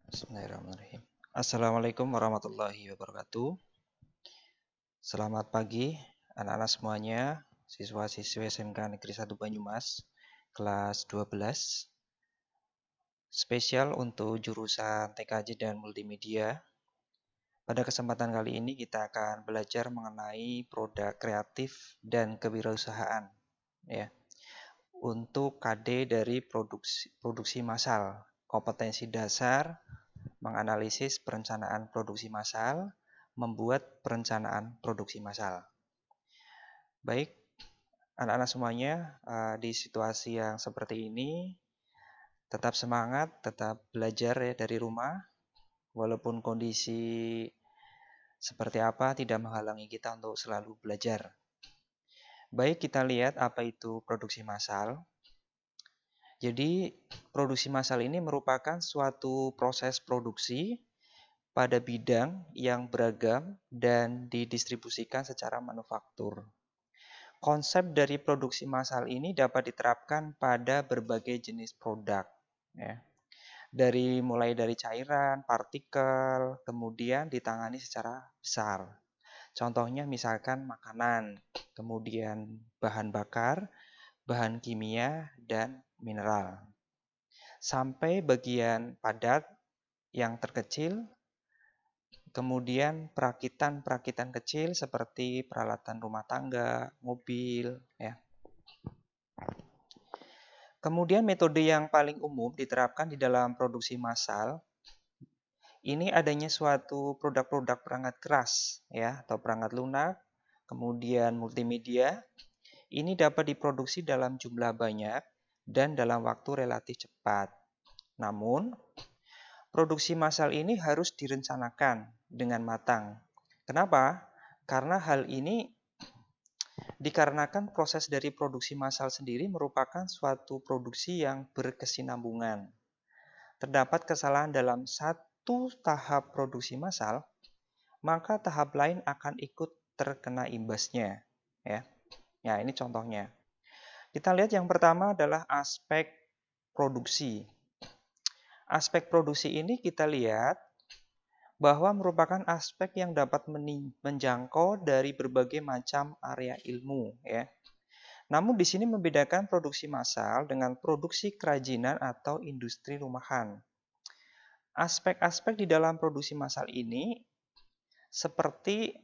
Bismillahirrahmanirrahim. Assalamualaikum warahmatullahi wabarakatuh. Selamat pagi anak-anak semuanya, siswa-siswi SMK Negeri 1 Banyumas, kelas 12. Spesial untuk jurusan TKJ dan Multimedia. Pada kesempatan kali ini kita akan belajar mengenai produk kreatif dan kewirausahaan, ya. Untuk KD dari produksi massal, kompetensi dasar menganalisis perencanaan produksi massal, membuat perencanaan produksi massal. Baik, anak-anak semuanya, di situasi yang seperti ini, tetap semangat, tetap belajar ya dari rumah, walaupun kondisi seperti apa tidak menghalangi kita untuk selalu belajar. Baik, kita lihat apa itu produksi massal. Jadi, produksi massal ini merupakan suatu proses produksi pada bidang yang beragam dan didistribusikan secara manufaktur. Konsep dari produksi massal ini dapat diterapkan pada berbagai jenis produk, ya. Mulai dari cairan, partikel, kemudian ditangani secara besar. Contohnya misalkan makanan, kemudian bahan bakar, bahan kimia, dan mineral. Sampai bagian padat yang terkecil, kemudian perakitan-perakitan kecil seperti peralatan rumah tangga, mobil, ya. Kemudian metode yang paling umum diterapkan di dalam produksi massal ini adanya suatu produk-produk perangkat keras, ya, atau perangkat lunak, kemudian multimedia. Ini dapat diproduksi dalam jumlah banyak dan dalam waktu relatif cepat. Namun, produksi massal ini harus direncanakan dengan matang. Kenapa? Karena hal ini dikarenakan proses dari produksi massal sendiri merupakan suatu produksi yang berkesinambungan. Terdapat kesalahan dalam satu tahap produksi massal, maka tahap lain akan ikut terkena imbasnya. Ya, ini contohnya. Kita lihat yang pertama adalah aspek produksi. Aspek produksi ini kita lihat bahwa merupakan aspek yang dapat menjangkau dari berbagai macam area ilmu, ya. Namun di sini membedakan produksi massal dengan produksi kerajinan atau industri rumahan. Aspek-aspek di dalam produksi massal ini seperti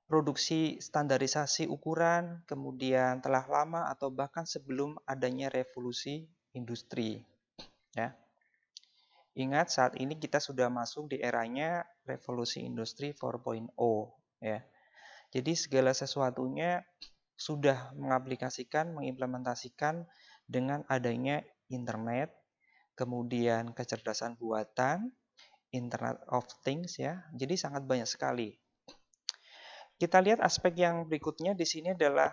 produksi standarisasi ukuran, kemudian telah lama atau bahkan sebelum adanya revolusi industri. Ya. Ingat saat ini kita sudah masuk di eranya revolusi industri 4.0. Ya. Jadi segala sesuatunya sudah mengaplikasikan, mengimplementasikan dengan adanya internet, kemudian kecerdasan buatan, Internet of Things, ya. Jadi sangat banyak sekali. Kita lihat aspek yang berikutnya di sini adalah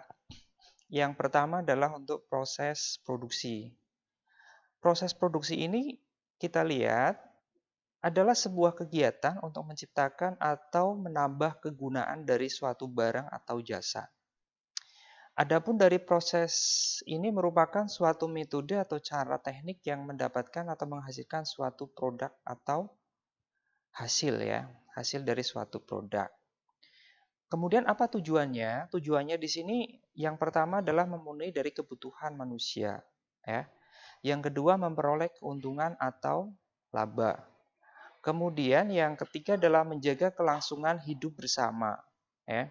yang pertama adalah untuk proses produksi. Proses produksi ini kita lihat adalah sebuah kegiatan untuk menciptakan atau menambah kegunaan dari suatu barang atau jasa. Adapun dari proses ini merupakan suatu metode atau cara teknik yang mendapatkan atau menghasilkan suatu produk atau hasil, ya, hasil dari suatu produk. Kemudian apa tujuannya? Tujuannya di sini yang pertama adalah memenuhi dari kebutuhan manusia, ya. Yang kedua memperoleh keuntungan atau laba. Kemudian yang ketiga adalah menjaga kelangsungan hidup bersama, ya.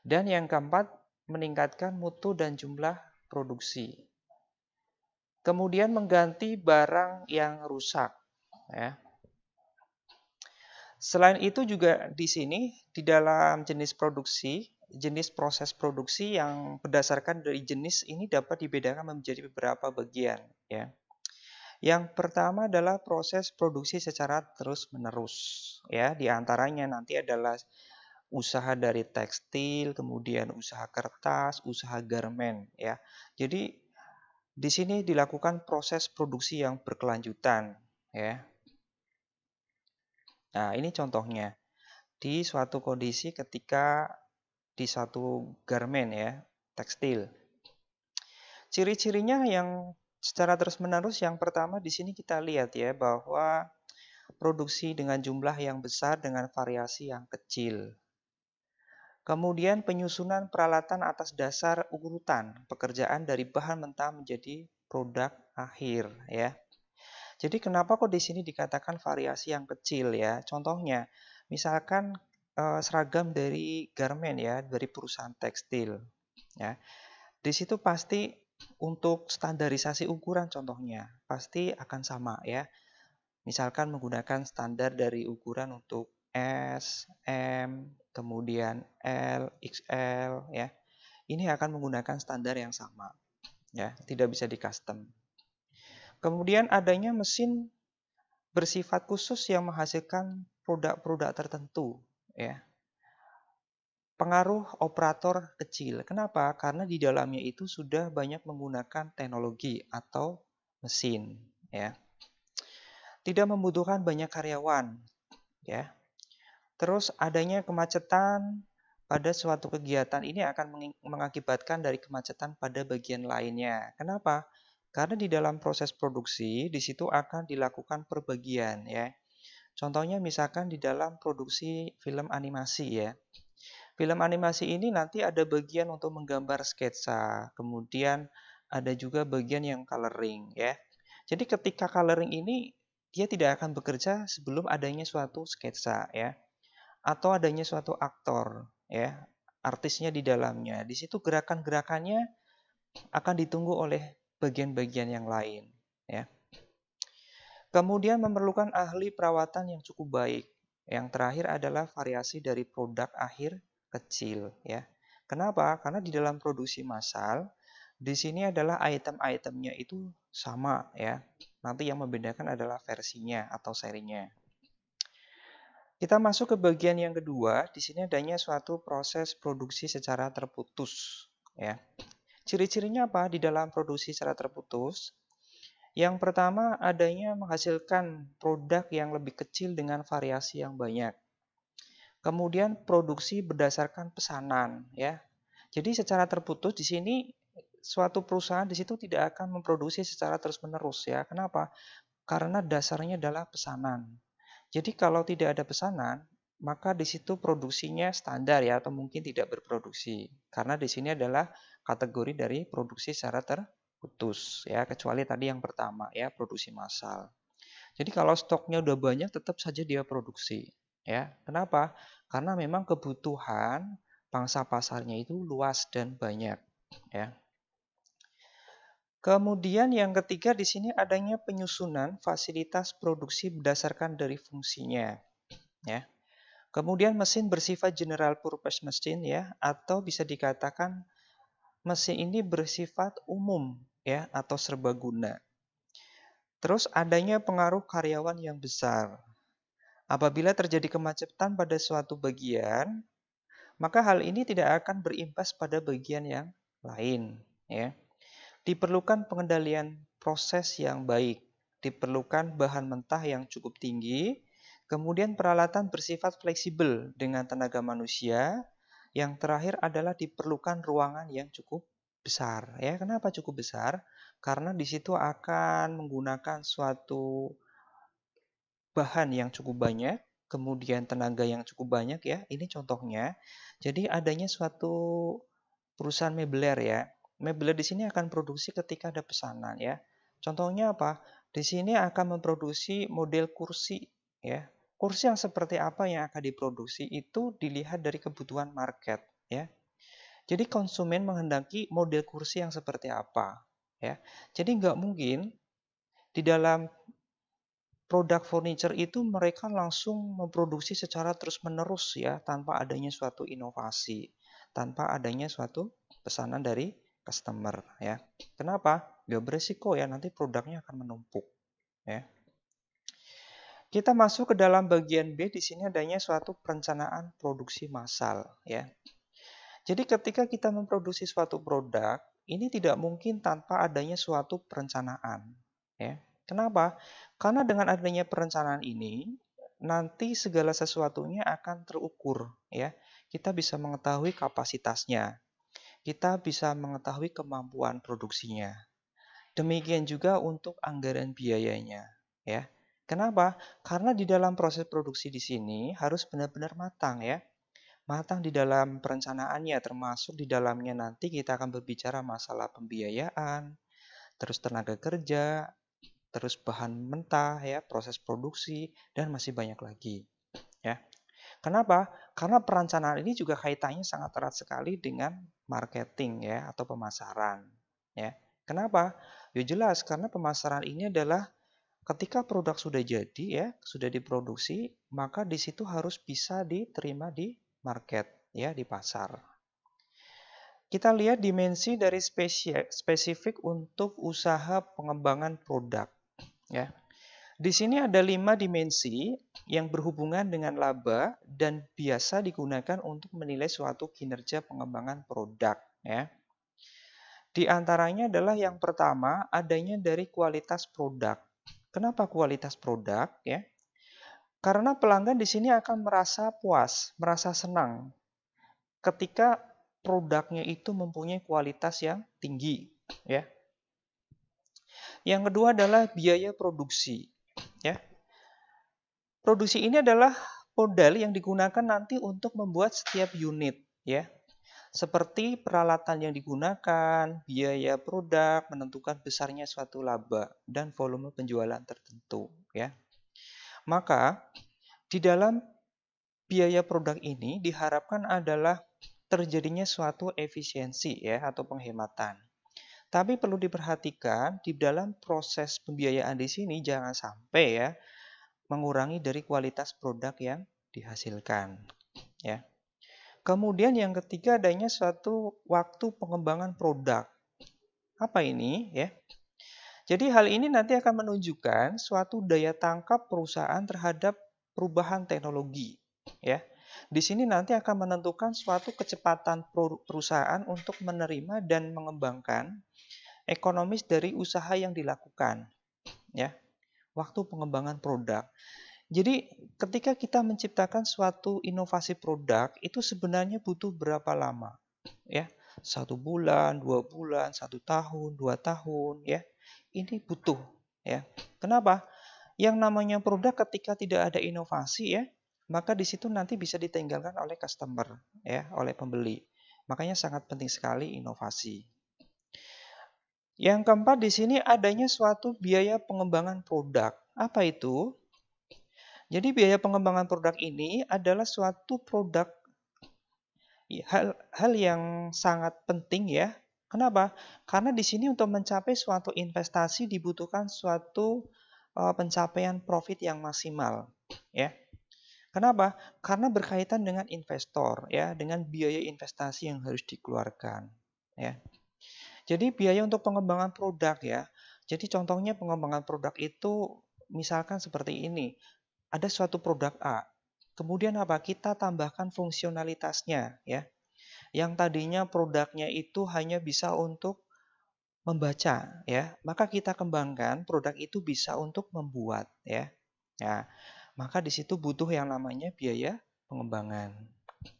Dan yang keempat meningkatkan mutu dan jumlah produksi. Kemudian mengganti barang yang rusak, ya. Selain itu juga di sini di dalam jenis proses produksi yang berdasarkan dari jenis ini dapat dibedakan menjadi beberapa bagian, ya. Yang pertama adalah proses produksi secara terus-menerus, ya. Di antaranya nanti adalah usaha dari tekstil, kemudian usaha kertas, usaha garmen, ya. Jadi di sini dilakukan proses produksi yang berkelanjutan, ya. Nah, ini contohnya. Di suatu kondisi ketika di satu garmen, ya, tekstil. Ciri-cirinya yang secara terus-menerus yang pertama di sini kita lihat, ya, bahwa produksi dengan jumlah yang besar dengan variasi yang kecil. Kemudian penyusunan peralatan atas dasar urutan pekerjaan dari bahan mentah menjadi produk akhir ya. Jadi kenapa kok di sini dikatakan variasi yang kecil ya? Contohnya, misalkan seragam dari garment ya, dari perusahaan tekstil ya. Di situ pasti untuk standarisasi ukuran contohnya pasti akan sama ya. Misalkan menggunakan standar dari ukuran untuk S, M, kemudian L, XL ya. Ini akan menggunakan standar yang sama ya, tidak bisa di custom. Kemudian adanya mesin bersifat khusus yang menghasilkan produk-produk tertentu ya. Pengaruh operator kecil. Kenapa? Karena di dalamnya itu sudah banyak menggunakan teknologi atau mesin ya. Tidak membutuhkan banyak karyawan ya. Terus adanya kemacetan pada suatu kegiatan ini akan mengakibatkan dari kemacetan pada bagian lainnya. Kenapa? Karena di dalam proses produksi di situ akan dilakukan perbagian ya. Contohnya misalkan di dalam produksi film animasi ya. Film animasi ini nanti ada bagian untuk menggambar sketsa, kemudian ada juga bagian yang coloring ya. Jadi ketika coloring ini dia tidak akan bekerja sebelum adanya suatu sketsa ya, atau adanya suatu aktor ya, artisnya di dalamnya. Di situ gerakan-gerakannya akan ditunggu oleh bagian-bagian yang lain ya. Kemudian memerlukan ahli perawatan yang cukup baik. Yang terakhir adalah variasi dari produk akhir kecil ya. Kenapa? Karena di dalam produksi massal di sini adalah item-itemnya itu sama ya. Nanti yang membedakan adalah versinya atau serinya. Kita masuk ke bagian yang kedua. Di sini adanya suatu proses produksi secara terputus ya. Ciri-cirinya apa di dalam produksi secara terputus? Yang pertama, adanya menghasilkan produk yang lebih kecil dengan variasi yang banyak. Kemudian produksi berdasarkan pesanan, ya. Jadi secara terputus di sini suatu perusahaan di situ tidak akan memproduksi secara terus-menerus, ya. Kenapa? Karena dasarnya adalah pesanan. Jadi kalau tidak ada pesanan, maka di situ produksinya standar ya atau mungkin tidak berproduksi. Karena di sini adalah kategori dari produksi secara terputus ya, kecuali tadi yang pertama ya, produksi massal. Jadi kalau stoknya udah banyak tetap saja dia produksi ya. Kenapa? Karena memang kebutuhan pangsa pasarnya itu luas dan banyak ya. Kemudian yang ketiga di sini adanya penyusunan fasilitas produksi berdasarkan dari fungsinya ya. Kemudian mesin bersifat general purpose machine ya, atau bisa dikatakan mesin ini bersifat umum ya atau serbaguna. Terus adanya pengaruh karyawan yang besar. Apabila terjadi kemacetan pada suatu bagian, maka hal ini tidak akan berimbas pada bagian yang lain ya. Diperlukan pengendalian proses yang baik, diperlukan bahan mentah yang cukup tinggi, kemudian peralatan bersifat fleksibel dengan tenaga manusia. Yang terakhir adalah diperlukan ruangan yang cukup besar. Ya, kenapa cukup besar? Karena di situ akan menggunakan suatu bahan yang cukup banyak, kemudian tenaga yang cukup banyak ya. Ini contohnya. Jadi adanya suatu perusahaan mebeler ya. Mebeler di sini akan produksi ketika ada pesanan ya. Contohnya apa? Di sini akan memproduksi model kursi ya. Kursi yang seperti apa yang akan diproduksi itu dilihat dari kebutuhan market ya. Jadi konsumen menghendaki model kursi yang seperti apa ya. Jadi nggak mungkin di dalam produk furniture itu mereka langsung memproduksi secara terus-menerus ya, tanpa adanya suatu inovasi, tanpa adanya suatu pesanan dari customer ya. Kenapa? Ya beresiko ya, nanti produknya akan menumpuk ya. Kita masuk ke dalam bagian B, di sini adanya suatu perencanaan produksi massal ya. Jadi ketika kita memproduksi suatu produk, ini tidak mungkin tanpa adanya suatu perencanaan ya. Kenapa? Karena dengan adanya perencanaan ini, nanti segala sesuatunya akan terukur ya. Kita bisa mengetahui kapasitasnya. Kita bisa mengetahui kemampuan produksinya. Demikian juga untuk anggaran biayanya ya. Kenapa? Karena di dalam proses produksi di sini harus benar-benar matang ya. Matang di dalam perencanaannya, termasuk di dalamnya nanti kita akan berbicara masalah pembiayaan, terus tenaga kerja, terus bahan mentah ya, proses produksi, dan masih banyak lagi ya. Kenapa? Karena perencanaan ini juga kaitannya sangat erat sekali dengan marketing ya atau pemasaran ya. Kenapa? Ya jelas karena pemasaran ini adalah ketika produk sudah jadi ya, sudah diproduksi, maka di situ harus bisa diterima di market ya, di pasar. Kita lihat dimensi dari spesifik untuk usaha pengembangan produk ya. Di sini ada 5 dimensi yang berhubungan dengan laba dan biasa digunakan untuk menilai suatu kinerja pengembangan produk ya. Di antaranya adalah yang pertama adanya dari kualitas produk. Kenapa kualitas produk ya? Karena pelanggan di sini akan merasa puas, merasa senang ketika produknya itu mempunyai kualitas yang tinggi ya. Yang kedua adalah biaya produksi ya. Produksi ini adalah modal yang digunakan nanti untuk membuat setiap unit ya. Seperti peralatan yang digunakan, biaya produk, menentukan besarnya suatu laba dan volume penjualan tertentu ya. Maka di dalam biaya produk ini diharapkan adalah terjadinya suatu efisiensi ya atau penghematan. Tapi perlu diperhatikan di dalam proses pembiayaan di sini jangan sampai ya mengurangi dari kualitas produk yang dihasilkan ya. Kemudian yang ketiga adanya suatu waktu pengembangan produk. Apa ini ya? Jadi hal ini nanti akan menunjukkan suatu daya tangkap perusahaan terhadap perubahan teknologi ya. Di sini nanti akan menentukan suatu kecepatan perusahaan untuk menerima dan mengembangkan ekonomis dari usaha yang dilakukan ya. Waktu pengembangan produk. Jadi ketika kita menciptakan suatu inovasi produk itu sebenarnya butuh berapa lama? Ya, 1 bulan, 2 bulan, 1 tahun, 2 tahun, ya. Ini butuh, ya. Kenapa? Yang namanya produk ketika tidak ada inovasi, ya, maka di situ nanti bisa ditinggalkan oleh customer, ya, oleh pembeli. Makanya sangat penting sekali inovasi. Yang keempat di sini adanya suatu biaya pengembangan produk. Apa itu? Jadi biaya pengembangan produk ini adalah suatu produk hal yang sangat penting ya. Kenapa? Karena di sini untuk mencapai suatu investasi dibutuhkan suatu pencapaian profit yang maksimal ya. Kenapa? Karena berkaitan dengan investor ya, dengan biaya investasi yang harus dikeluarkan ya. Jadi biaya untuk pengembangan produk ya. Jadi contohnya pengembangan produk itu misalkan seperti ini. Ada suatu produk A. Kemudian apa? Kita tambahkan fungsionalitasnya ya. Yang tadinya produknya itu hanya bisa untuk membaca ya, maka kita kembangkan produk itu bisa untuk membuat ya. Nah, maka di situ butuh yang namanya biaya pengembangan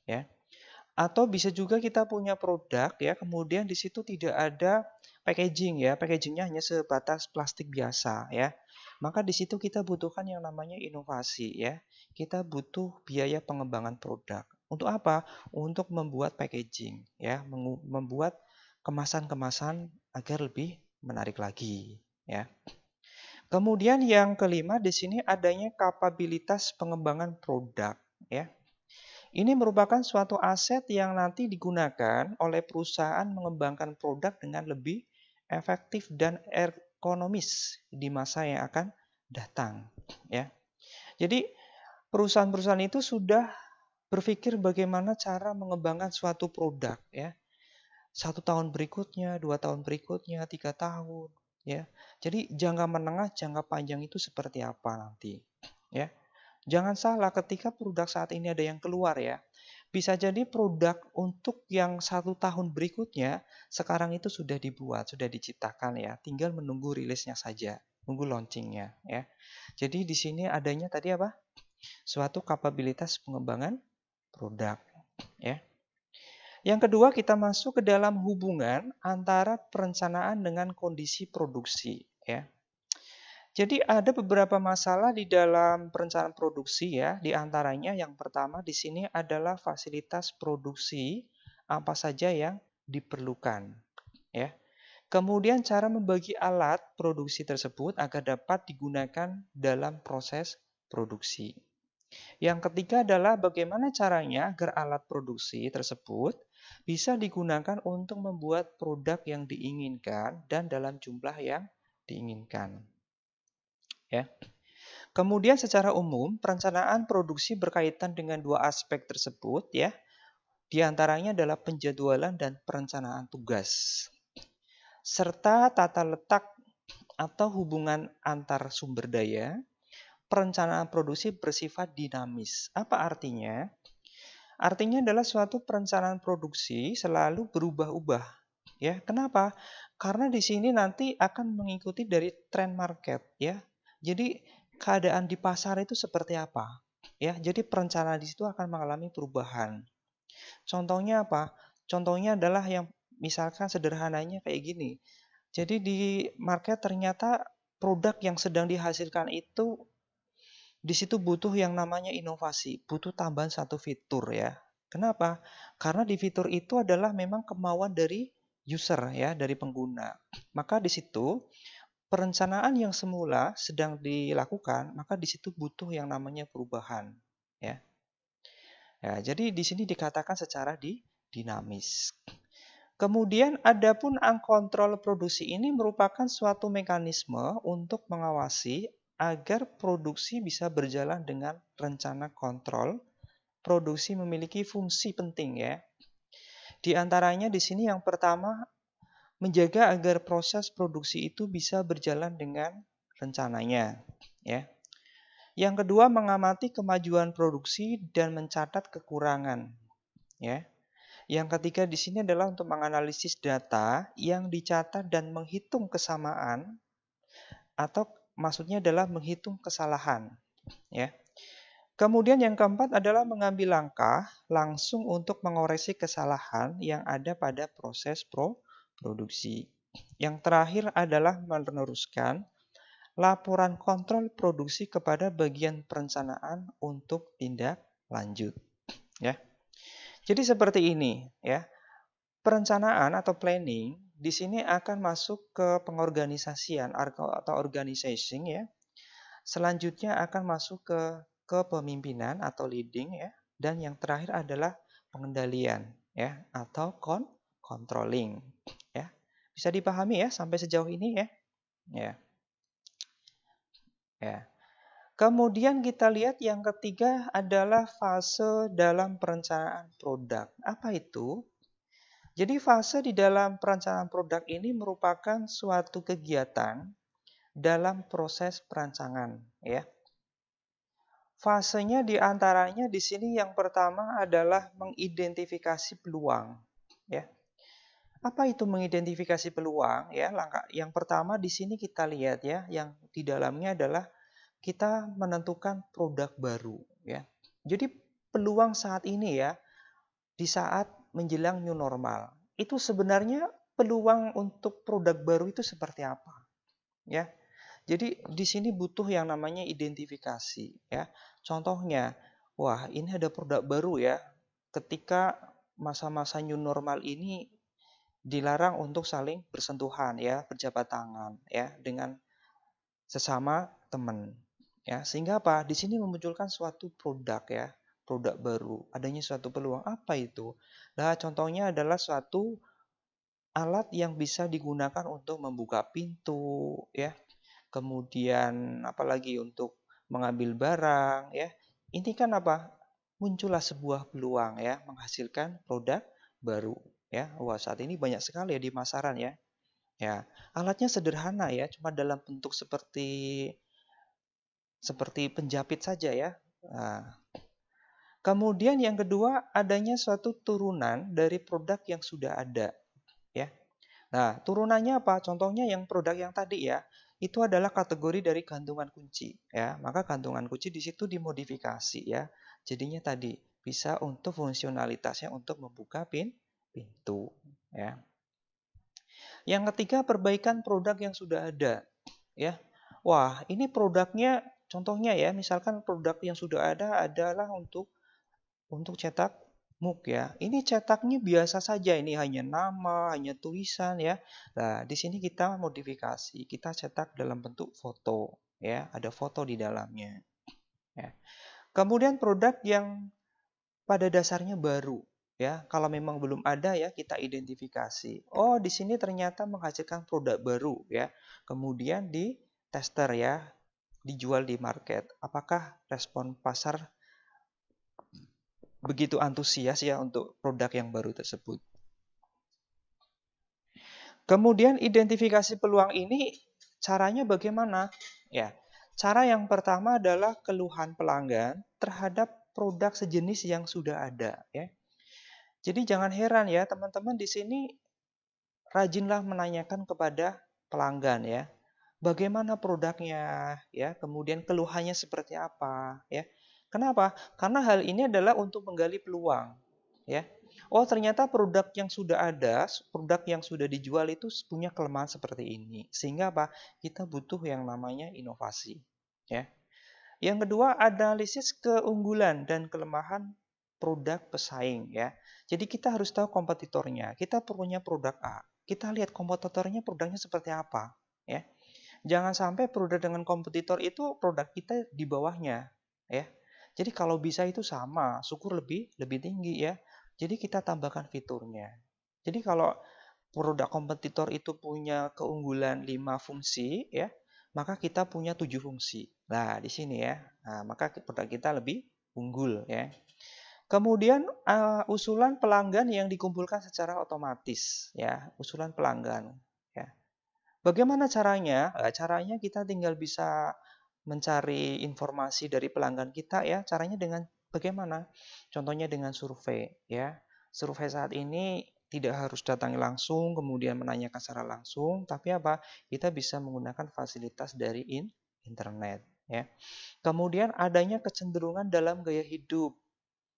ya. Atau bisa juga kita punya produk ya, kemudian di situ tidak ada packaging ya, packagingnya hanya sebatas plastik biasa ya. Maka di situ kita butuhkan yang namanya inovasi ya. Kita butuh biaya pengembangan produk. Untuk apa? Untuk membuat packaging ya, membuat kemasan-kemasan agar lebih menarik lagi ya. Kemudian yang kelima di sini adanya kapabilitas pengembangan produk ya. Ini merupakan suatu aset yang nanti digunakan oleh perusahaan mengembangkan produk dengan lebih efektif dan ekonomis di masa yang akan datang. Ya, jadi perusahaan-perusahaan itu sudah berpikir bagaimana cara mengembangkan suatu produk. Ya, 1 tahun berikutnya, 2 tahun berikutnya, 3 tahun. Ya, jadi jangka menengah, jangka panjang itu seperti apa nanti. Ya, jangan salah ketika produk saat ini ada yang keluar ya. Bisa jadi produk untuk yang 1 tahun berikutnya sekarang itu sudah dibuat, sudah diciptakan ya. Tinggal menunggu rilisnya saja, nunggu launchingnya ya. Jadi di sini adanya tadi apa? Suatu kapabilitas pengembangan produk ya. Yang kedua kita masuk ke dalam hubungan antara perencanaan dengan kondisi produksi ya. Jadi ada beberapa masalah di dalam perencanaan produksi ya. Di antaranya yang pertama di sini adalah fasilitas produksi apa saja yang diperlukan ya. Kemudian cara membagi alat produksi tersebut agar dapat digunakan dalam proses produksi. Yang ketiga adalah bagaimana caranya agar alat produksi tersebut bisa digunakan untuk membuat produk yang diinginkan dan dalam jumlah yang diinginkan. Ya. Kemudian secara umum perencanaan produksi berkaitan dengan dua aspek tersebut ya. Di antaranya adalah penjadwalan dan perencanaan tugas serta tata letak atau hubungan antar sumber daya. Perencanaan produksi bersifat dinamis. Apa artinya? Artinya adalah suatu perencanaan produksi selalu berubah-ubah. Ya, kenapa? Karena di sini nanti akan mengikuti dari tren market, ya. Jadi keadaan di pasar itu seperti apa? Ya, jadi perencanaan di situ akan mengalami perubahan. Contohnya apa? Contohnya adalah yang misalkan sederhananya kayak gini. Jadi di market ternyata produk yang sedang dihasilkan itu di situ butuh yang namanya inovasi, butuh tambahan satu fitur ya. Kenapa? Karena di fitur itu adalah memang kemauan dari user ya, dari pengguna. Maka di situ perencanaan yang semula sedang dilakukan, maka di situ butuh yang namanya perubahan ya. Ya, jadi di sini dikatakan secara dinamis. Kemudian adapun kontrol produksi ini merupakan suatu mekanisme untuk mengawasi agar produksi bisa berjalan dengan rencana kontrol. Produksi memiliki fungsi penting ya. Di antaranya di sini yang pertama menjaga agar proses produksi itu bisa berjalan dengan rencananya ya. Yang kedua mengamati kemajuan produksi dan mencatat kekurangan ya. Yang ketiga di sini adalah untuk menganalisis data yang dicatat dan menghitung kesamaan atau maksudnya adalah menghitung kesalahan, ya. Kemudian yang keempat adalah mengambil langkah langsung untuk mengoreksi kesalahan yang ada pada proses produksi. Yang terakhir adalah meneruskan laporan kontrol produksi kepada bagian perencanaan untuk tindak lanjut, ya. Jadi seperti ini, ya. Perencanaan atau planning di sini akan masuk ke pengorganisasian atau organizing ya. Selanjutnya akan masuk ke kepemimpinan atau leading ya. Dan yang terakhir adalah pengendalian ya atau controlling ya. Bisa dipahami ya sampai sejauh ini ya. Ya. Ya. Kemudian kita lihat yang ketiga adalah fase dalam perencanaan produk. Apa itu? Jadi fase di dalam perencanaan produk ini merupakan suatu kegiatan dalam proses perancangan, ya. Fasenya di antaranya di sini yang pertama adalah mengidentifikasi peluang, ya. Apa itu mengidentifikasi peluang? Ya, langkah yang pertama di sini kita lihat ya, yang di dalamnya adalah kita menentukan produk baru, ya. Jadi peluang saat ini ya, di saat menjelang new normal, itu sebenarnya peluang untuk produk baru itu seperti apa, ya. Jadi di sini butuh yang namanya identifikasi, ya. Contohnya, wah ini ada produk baru ya. Ketika masa-masa new normal ini dilarang untuk saling bersentuhan ya, berjabat tangan ya dengan sesama teman. Ya, sehingga apa? Di sini memunculkan suatu produk ya, produk baru. Adanya suatu peluang apa itu? Nah, contohnya adalah suatu alat yang bisa digunakan untuk membuka pintu ya. Kemudian apalagi untuk mengambil barang ya. Ini kan apa? Muncullah sebuah peluang ya, menghasilkan produk baru ya. Wah, saat ini banyak sekali ya di pasaran ya. Ya, alatnya sederhana ya, cuma dalam bentuk seperti penjapit saja ya. Nah, kemudian yang kedua adanya suatu turunan dari produk yang sudah ada ya. Nah, turunannya apa? Contohnya yang produk yang tadi ya, itu adalah kategori dari gantungan kunci ya. Maka gantungan kunci di situ dimodifikasi ya. Jadinya tadi bisa untuk fungsionalitasnya untuk membuka pintu ya. Yang ketiga perbaikan produk yang sudah ada ya. wah ini produknya, contohnya ya, misalkan produk yang sudah ada adalah untuk cetak muk ya. Ini cetaknya biasa saja, ini hanya nama, hanya tulisan ya. Nah, di sini kita modifikasi, kita cetak dalam bentuk foto ya, ada foto di dalamnya. Ya. Kemudian produk yang pada dasarnya baru ya. Kalau memang belum ada ya kita identifikasi. Oh, di sini ternyata menghasilkan produk baru ya. Kemudian di tester ya, dijual di market. Apakah respon pasar begitu antusias ya untuk produk yang baru tersebut? Kemudian identifikasi peluang ini caranya bagaimana? Ya, cara yang pertama adalah keluhan pelanggan terhadap produk sejenis yang sudah ada ya. Jadi jangan heran ya teman-teman, di sini rajinlah menanyakan kepada pelanggan ya. Bagaimana produknya ya, kemudian keluhannya seperti apa ya. Kenapa? Karena hal ini adalah untuk menggali peluang ya. Oh, ternyata produk yang sudah ada, produk yang sudah dijual itu punya kelemahan seperti ini. Sehingga apa? Kita butuh yang namanya inovasi ya. Yang kedua, analisis keunggulan dan kelemahan produk pesaing ya. Jadi kita harus tahu kompetitornya. Kita punya produk A, kita lihat kompetitornya produknya seperti apa ya. Jangan sampai produk dengan kompetitor itu produk kita di bawahnya ya. Jadi kalau bisa itu sama, syukur lebih tinggi ya. Jadi kita tambahkan fiturnya. Jadi kalau produk kompetitor itu punya keunggulan 5 fungsi ya, maka kita punya 7 fungsi. Nah, di sini ya. Nah, maka produk kita lebih unggul ya. Kemudian usulan pelanggan yang dikumpulkan secara otomatis ya, usulan pelanggan ya. Bagaimana caranya? Caranya kita tinggal bisa mencari informasi dari pelanggan kita ya. Caranya dengan bagaimana? Contohnya dengan survei ya. Survei saat ini tidak harus datangi langsung kemudian menanyakan secara langsung, tapi apa? Kita bisa menggunakan fasilitas dari internet ya. Kemudian adanya kecenderungan dalam gaya hidup,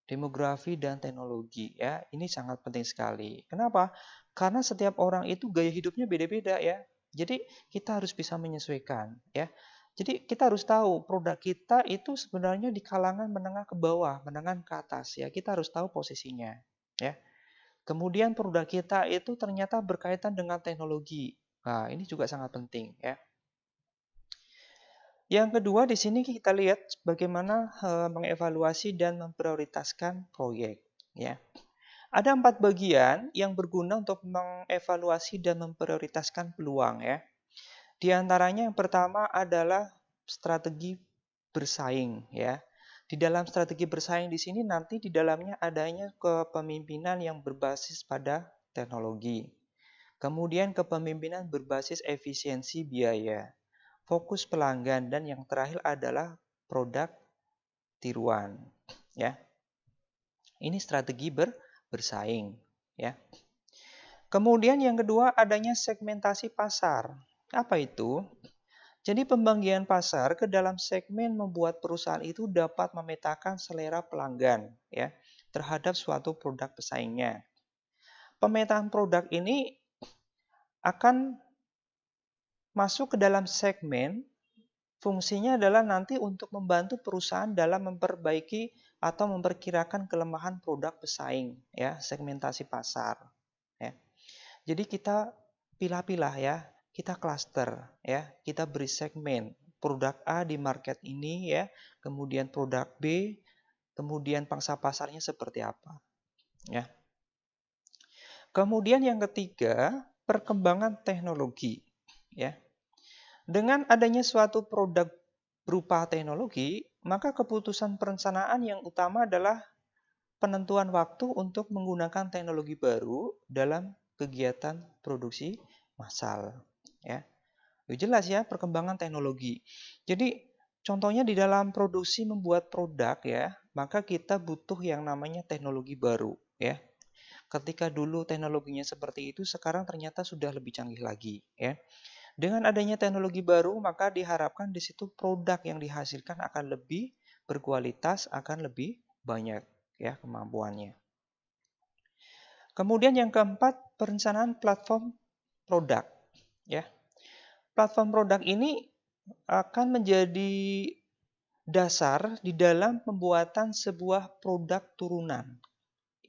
demografi dan teknologi ya. Ini sangat penting sekali. Kenapa? Karena setiap orang itu gaya hidupnya beda-beda ya. Jadi kita harus bisa menyesuaikan ya. Jadi kita harus tahu produk kita itu sebenarnya di kalangan menengah ke bawah, menengah ke atas ya. Kita harus tahu posisinya ya. Kemudian produk kita itu ternyata berkaitan dengan teknologi. Nah, ini juga sangat penting ya. Yang kedua, di sini kita lihat bagaimana mengevaluasi dan memprioritaskan proyek. Ya, ada 4 bagian yang berguna untuk mengevaluasi dan memprioritaskan peluang. Ya, di antaranya yang pertama adalah strategi bersaing. Ya, di dalam strategi bersaing di sini nanti di dalamnya adanya kepemimpinan yang berbasis pada teknologi. Kemudian kepemimpinan berbasis efisiensi biaya, fokus pelanggan, dan yang terakhir adalah produk tiruan. Ya, ini strategi bersaing. Ya. Kemudian yang kedua adanya segmentasi pasar. Apa itu? Jadi pembagian pasar ke dalam segmen membuat perusahaan itu dapat memetakan selera pelanggan ya terhadap suatu produk pesaingnya. Pemetaan produk ini akan masuk ke dalam segmen. Fungsinya adalah nanti untuk membantu perusahaan dalam memperbaiki atau memperkirakan kelemahan produk pesaing, ya, segmentasi pasar. Ya. Jadi kita pilah-pilah ya, kita cluster, ya, kita beri segmen. Produk A di market ini ya, kemudian produk B, kemudian pangsa pasarnya seperti apa, ya. Kemudian yang ketiga, perkembangan teknologi, ya. Dengan adanya suatu produk berupa teknologi, maka keputusan perencanaan yang utama adalah penentuan waktu untuk menggunakan teknologi baru dalam kegiatan produksi massal. Ya, jelas ya perkembangan teknologi. Jadi contohnya di dalam produksi membuat produk ya, maka kita butuh yang namanya teknologi baru ya. Ketika dulu teknologinya seperti itu, sekarang ternyata sudah lebih canggih lagi ya. Dengan adanya teknologi baru, maka diharapkan di situ produk yang dihasilkan akan lebih berkualitas, akan lebih banyak ya kemampuannya. Kemudian yang keempat, perencanaan platform produk. Ya, platform produk ini akan menjadi dasar di dalam pembuatan sebuah produk turunan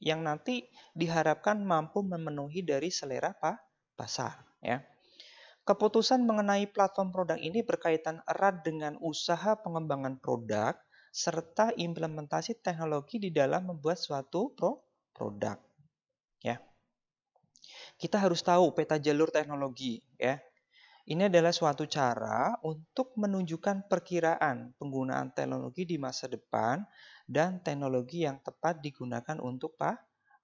yang nanti diharapkan mampu memenuhi dari selera pasar, ya. Keputusan mengenai platform produk ini berkaitan erat dengan usaha pengembangan produk serta implementasi teknologi di dalam membuat suatu produk, ya. Kita harus tahu peta jalur teknologi, ya. Ini adalah suatu cara untuk menunjukkan perkiraan penggunaan teknologi di masa depan dan teknologi yang tepat digunakan untuk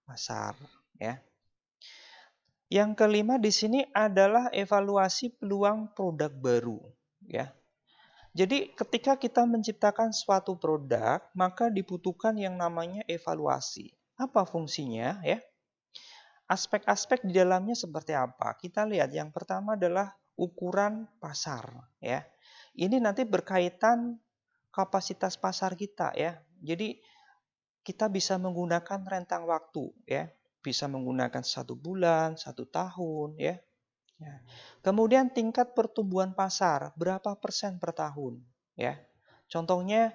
pasar, ya. Yang kelima di sini adalah evaluasi peluang produk baru, ya. Jadi ketika kita menciptakan suatu produk, maka dibutuhkan yang namanya evaluasi. Apa fungsinya, ya? Aspek-aspek di dalamnya seperti apa? Kita lihat yang pertama adalah ukuran pasar, ya. Ini nanti berkaitan kapasitas pasar kita, ya. Jadi kita bisa menggunakan rentang waktu, ya. Bisa menggunakan 1 bulan, 1 tahun, ya. Ya. Kemudian tingkat pertumbuhan pasar berapa persen per tahun, ya. Contohnya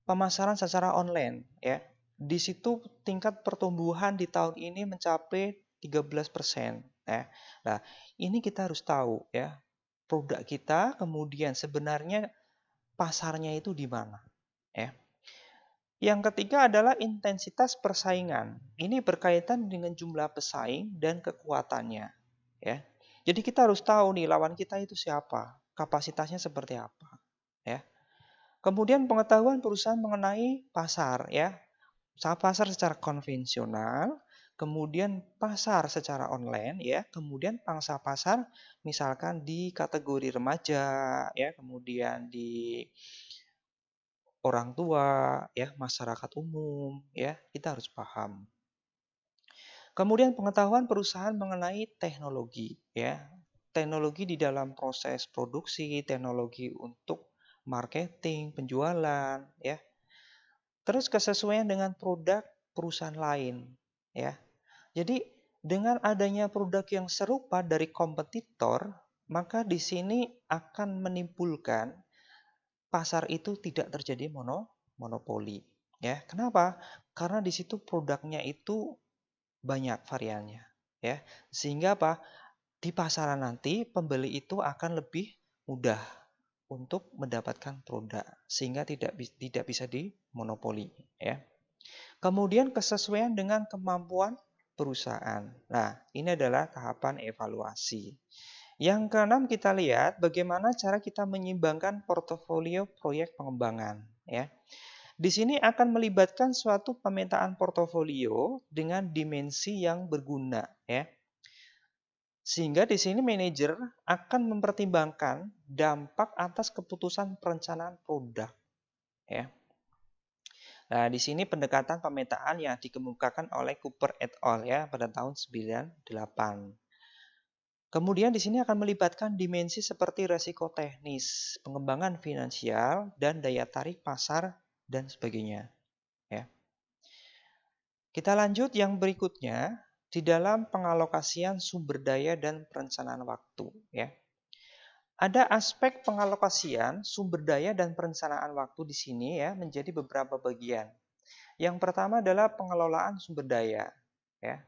pemasaran secara online, ya. Di situ tingkat pertumbuhan di tahun ini mencapai 13%, ya. Nah, ini kita harus tahu, ya. Produk kita kemudian sebenarnya pasarnya itu di mana, ya. Yang ketiga adalah intensitas persaingan. Ini berkaitan dengan jumlah pesaing dan kekuatannya, ya. Jadi kita harus tahu nih lawan kita itu siapa, kapasitasnya seperti apa, ya. Kemudian pengetahuan perusahaan mengenai pasar, ya. Pasar secara konvensional, kemudian pasar secara online, ya. Kemudian pangsa pasar misalkan di kategori remaja, ya, kemudian di orang tua, ya, masyarakat umum, ya. Kita harus paham. Kemudian pengetahuan perusahaan mengenai teknologi, ya. Teknologi di dalam proses produksi, teknologi untuk marketing, penjualan, ya. Terus kesesuaian dengan produk perusahaan lain, ya. Jadi dengan adanya produk yang serupa dari kompetitor, maka di sini akan menimbulkan pasar itu tidak terjadi monopoli, ya. Kenapa? Karena di situ produknya itu banyak variannya, ya. Sehingga apa? Di pasaran nanti pembeli itu akan lebih mudah untuk mendapatkan produk sehingga tidak bisa dimonopoli, ya. Kemudian kesesuaian dengan kemampuan perusahaan. Nah, ini adalah tahapan evaluasi. Yang keenam kita lihat bagaimana cara kita menyimbangkan portofolio proyek pengembangan, ya. Di sini akan melibatkan suatu pemetaan portofolio dengan dimensi yang berguna, ya. Sehingga di sini manajer akan mempertimbangkan dampak atas keputusan perencanaan produk, ya. Nah, di sini pendekatan pemetaan yang dikemukakan oleh Cooper et al. Ya pada tahun 98. Kemudian di sini akan melibatkan dimensi seperti resiko teknis, pengembangan finansial, dan daya tarik pasar dan sebagainya. Ya. Kita lanjut yang berikutnya di dalam pengalokasian sumber daya dan perencanaan waktu. Ya. Ada aspek pengalokasian sumber daya dan perencanaan waktu di sini ya menjadi beberapa bagian. Yang pertama adalah pengelolaan sumber daya, ya.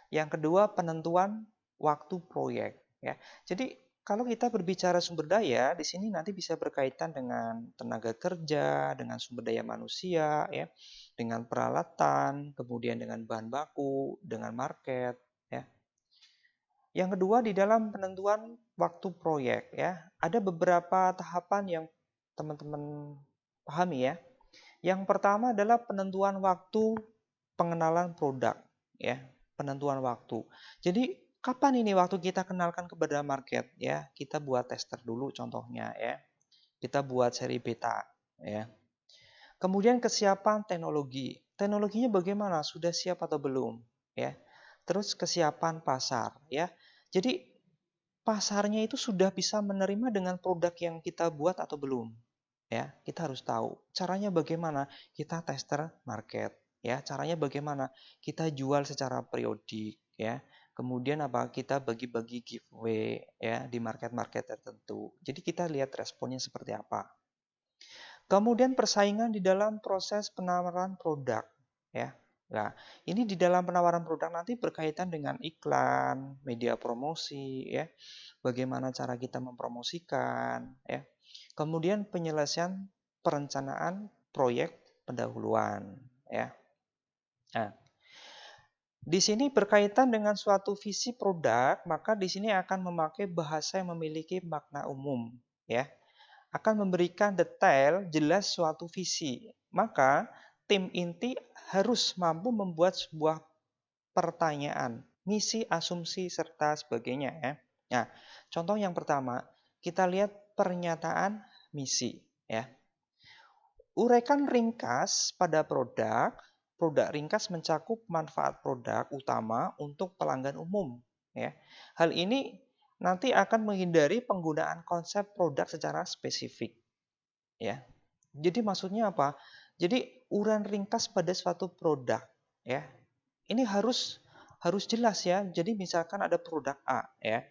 Yang kedua penentuan waktu proyek, ya. Jadi kalau kita berbicara sumber daya, di sini nanti bisa berkaitan dengan tenaga kerja, dengan sumber daya manusia, ya, dengan peralatan, kemudian dengan bahan baku, dengan market, ya. Yang kedua di dalam penentuan waktu proyek, ya, ada beberapa tahapan yang teman-teman pahami ya. Yang pertama adalah penentuan waktu pengenalan produk, ya, penentuan waktu. Jadi kapan ini waktu kita kenalkan kepada market, ya? Kita buat tester dulu contohnya, ya. Kita buat seri beta, ya. Kemudian kesiapan teknologi. Teknologinya bagaimana? Sudah siap atau belum, ya? Terus kesiapan pasar, ya. Jadi pasarnya itu sudah bisa menerima dengan produk yang kita buat atau belum, ya. Kita harus tahu caranya bagaimana. Kita tester market, ya. Caranya bagaimana? Kita jual secara periodik, ya. Kemudian apa? Kita bagi-bagi giveaway ya di market-market tertentu. Jadi kita lihat responnya seperti apa. Kemudian persaingan di dalam proses penawaran produk ya. Nah, ini di dalam penawaran produk nanti berkaitan dengan iklan, media promosi ya. Bagaimana cara kita mempromosikan ya. Kemudian penyelesaian perencanaan proyek pendahuluan ya. Nah, di sini berkaitan dengan suatu visi produk, maka di sini akan memakai bahasa yang memiliki makna umum ya. Akan memberikan detail jelas suatu visi. Maka tim inti harus mampu membuat sebuah pertanyaan, misi, asumsi serta sebagainya ya. Nah, contoh yang pertama, kita lihat pernyataan misi ya. Uraikan ringkas pada produk. Produk ringkas mencakup manfaat produk utama untuk pelanggan umum. Ya. Hal ini nanti akan menghindari penggunaan konsep produk secara spesifik. Ya. Jadi maksudnya apa? Jadi uraian ringkas pada suatu produk. Ya. Ini harus jelas ya. Jadi misalkan ada produk A ya,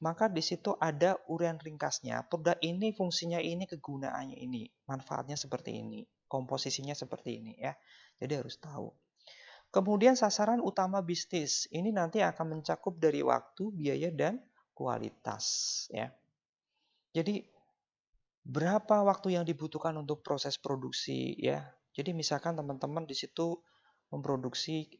maka di situ ada uraian ringkasnya. Produk ini fungsinya ini, kegunaannya ini, manfaatnya seperti ini, komposisinya seperti ini ya. Jadi harus tahu. Kemudian sasaran utama bisnis ini nanti akan mencakup dari waktu, biaya dan kualitas ya. Jadi berapa waktu yang dibutuhkan untuk proses produksi ya. Jadi misalkan teman-teman di situ memproduksi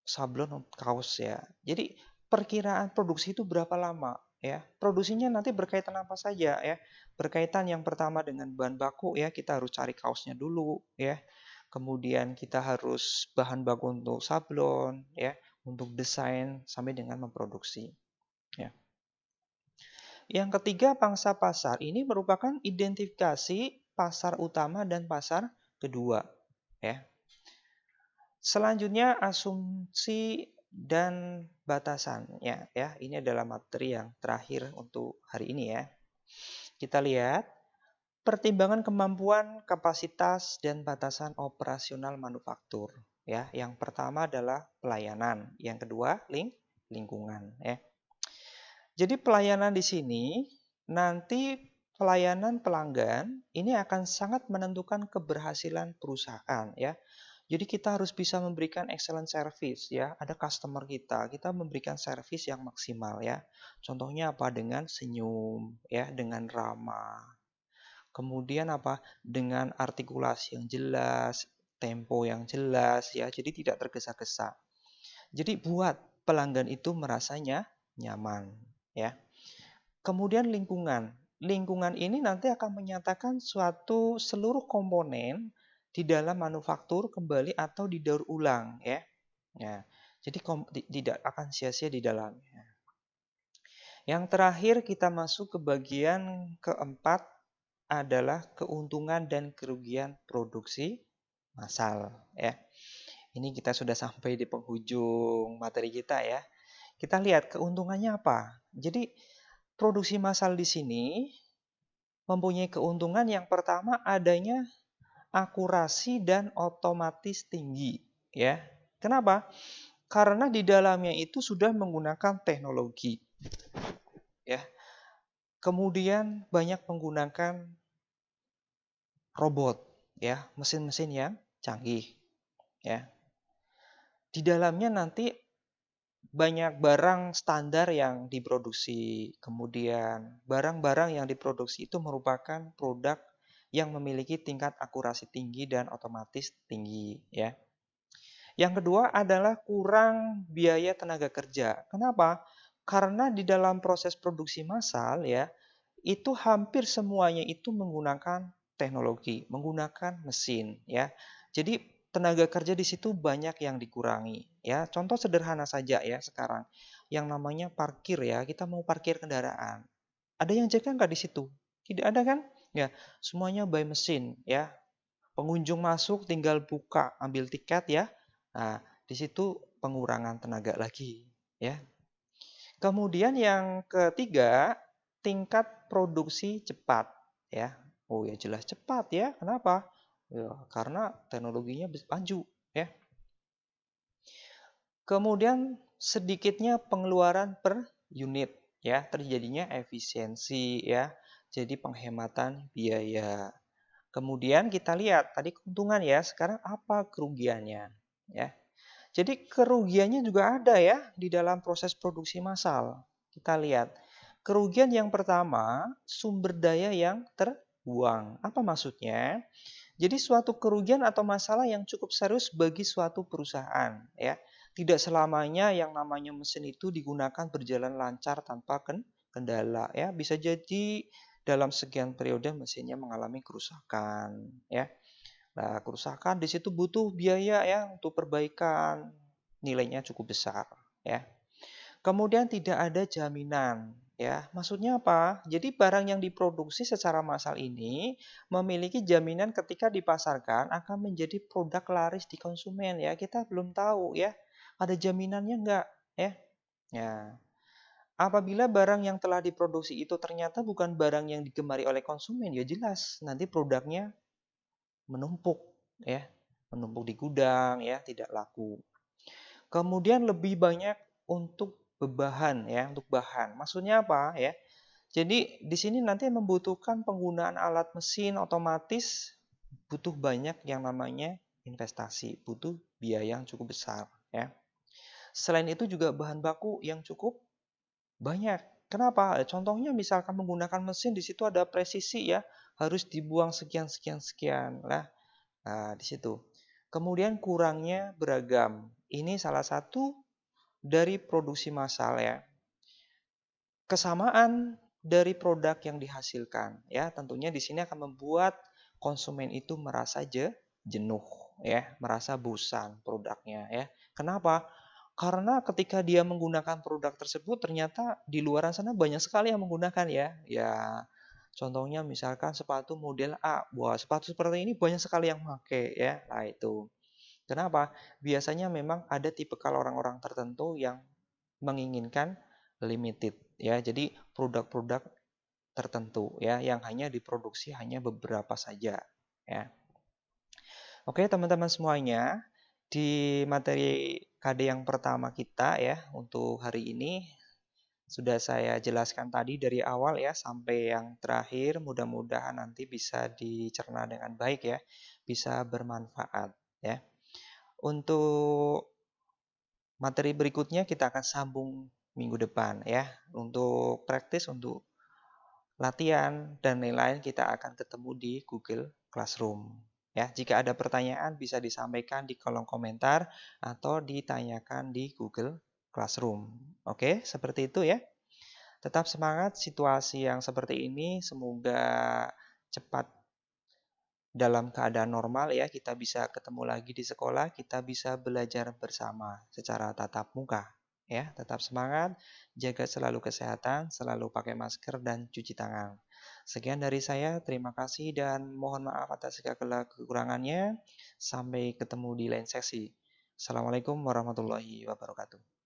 sablon kaos ya. Jadi perkiraan produksi itu berapa lama ya? Produksinya nanti berkaitan apa saja ya? Berkaitan yang pertama dengan bahan baku ya, kita harus cari kaosnya dulu ya. Kemudian kita harus bahan baku untuk sablon ya, untuk desain sampai dengan memproduksi ya. Yang ketiga, pangsa pasar. Ini merupakan identifikasi pasar utama dan pasar kedua ya. Selanjutnya asumsi dan batasan ya. Ini adalah materi yang terakhir untuk hari ini ya. Kita lihat pertimbangan kemampuan, kapasitas dan batasan operasional manufaktur ya. Yang pertama adalah pelayanan, yang kedua lingkungan ya. Jadi pelayanan di sini nanti pelayanan pelanggan ini akan sangat menentukan keberhasilan perusahaan ya. Jadi kita harus bisa memberikan excellent service ya. Ada customer kita memberikan service yang maksimal ya. Contohnya apa? Dengan senyum ya, dengan ramah. Kemudian apa? Dengan artikulasi yang jelas, tempo yang jelas ya. Jadi tidak tergesa-gesa. Jadi buat pelanggan itu merasanya nyaman ya. Kemudian lingkungan. Lingkungan ini nanti akan menyatakan suatu seluruh komponen di dalam manufaktur kembali atau didaur ulang ya. Ya. Jadi tidak akan sia-sia di dalamnya. Yang terakhir kita masuk ke bagian keempat adalah keuntungan dan kerugian produksi massal ya. Ini kita sudah sampai di penghujung materi kita ya. Kita lihat keuntungannya apa. Jadi produksi massal di sini mempunyai keuntungan yang pertama adanya akurasi dan otomatis tinggi ya. Kenapa? Karena di dalamnya itu sudah menggunakan teknologi ya. Kemudian banyak menggunakan robot ya, mesin-mesin yang canggih ya. Di dalamnya nanti banyak barang standar yang diproduksi. Kemudian barang-barang yang diproduksi itu merupakan produk yang memiliki tingkat akurasi tinggi dan otomatis tinggi ya. Yang kedua adalah kurang biaya tenaga kerja. Kenapa? Karena di dalam proses produksi massal ya, itu hampir semuanya itu menggunakan teknologi, menggunakan mesin ya. Jadi tenaga kerja di situ banyak yang dikurangi ya. Contoh sederhana saja ya sekarang. Yang namanya parkir ya, kita mau parkir kendaraan. Ada yang jaga nggak di situ? Tidak ada kan? Ya, semuanya by mesin ya. Pengunjung masuk tinggal buka, ambil tiket ya. Nah, di situ pengurangan tenaga lagi ya. Kemudian yang ketiga, tingkat produksi cepat ya. Oh ya jelas cepat ya. Kenapa? Ya, karena teknologinya maju ya. Kemudian sedikitnya pengeluaran per unit ya, terjadinya efisiensi ya. Jadi penghematan biaya. Kemudian kita lihat tadi keuntungan ya, sekarang apa kerugiannya ya. Jadi kerugiannya juga ada ya di dalam proses produksi massal. Kita lihat. Kerugian yang pertama, sumber daya yang terbuang. Apa maksudnya? Jadi suatu kerugian atau masalah yang cukup serius bagi suatu perusahaan ya. Tidak selamanya yang namanya mesin itu digunakan berjalan lancar tanpa kendala ya. Bisa jadi dalam sekian periode mesinnya mengalami kerusakan ya. Nah, kerusakan di situ butuh biaya ya untuk perbaikan. Nilainya cukup besar ya. Kemudian tidak ada jaminan ya. Maksudnya apa? Jadi barang yang diproduksi secara massal ini memiliki jaminan ketika dipasarkan akan menjadi produk laris di konsumen ya. Kita belum tahu ya. Ada jaminannya enggak ya? Ya. Apabila barang yang telah diproduksi itu ternyata bukan barang yang digemari oleh konsumen, ya jelas nanti produknya menumpuk ya, menumpuk di gudang ya, tidak laku. Kemudian lebih banyak untuk bebahan ya, untuk bahan. Maksudnya apa ya? Jadi di sini nanti membutuhkan penggunaan alat mesin otomatis, butuh banyak yang namanya investasi, butuh biaya yang cukup besar ya. Selain itu juga bahan baku yang cukup banyak. Kenapa? Contohnya misalkan menggunakan mesin di situ ada presisi ya, harus dibuang sekian sekian sekian lah. Nah, di situ. Kemudian kurangnya beragam. Ini salah satu dari produksi massal ya. Kesamaan dari produk yang dihasilkan ya, tentunya di sini akan membuat konsumen itu merasa jenuh ya, merasa bosan produknya ya. Kenapa? Karena ketika dia menggunakan produk tersebut ternyata di luaran sana banyak sekali yang menggunakan ya. Ya, contohnya misalkan sepatu model A. Wah, sepatu seperti ini banyak sekali yang pakai ya. Nah, itu. Kenapa? Biasanya memang ada tipikal orang-orang tertentu yang menginginkan limited ya. Jadi produk-produk tertentu ya yang hanya diproduksi hanya beberapa saja ya. Oke, teman-teman semuanya, di materi KD yang pertama kita ya untuk hari ini sudah saya jelaskan tadi dari awal ya sampai yang terakhir. Mudah-mudahan nanti bisa dicerna dengan baik ya, bisa bermanfaat ya. Untuk materi berikutnya kita akan sambung minggu depan ya. Untuk praktis, untuk latihan dan lain-lain kita akan ketemu di Google Classroom. Ya, jika ada pertanyaan bisa disampaikan di kolom komentar atau ditanyakan di Google Classroom. Oke, seperti itu ya. Tetap semangat, situasi yang seperti ini semoga cepat dalam keadaan normal ya, kita bisa ketemu lagi di sekolah, kita bisa belajar bersama secara tatap muka. Ya, tetap semangat, jaga selalu kesehatan, selalu pakai masker dan cuci tangan. Sekian dari saya, terima kasih dan mohon maaf atas segala kekurangannya. Sampai ketemu di lain sesi. Assalamualaikum warahmatullahi wabarakatuh.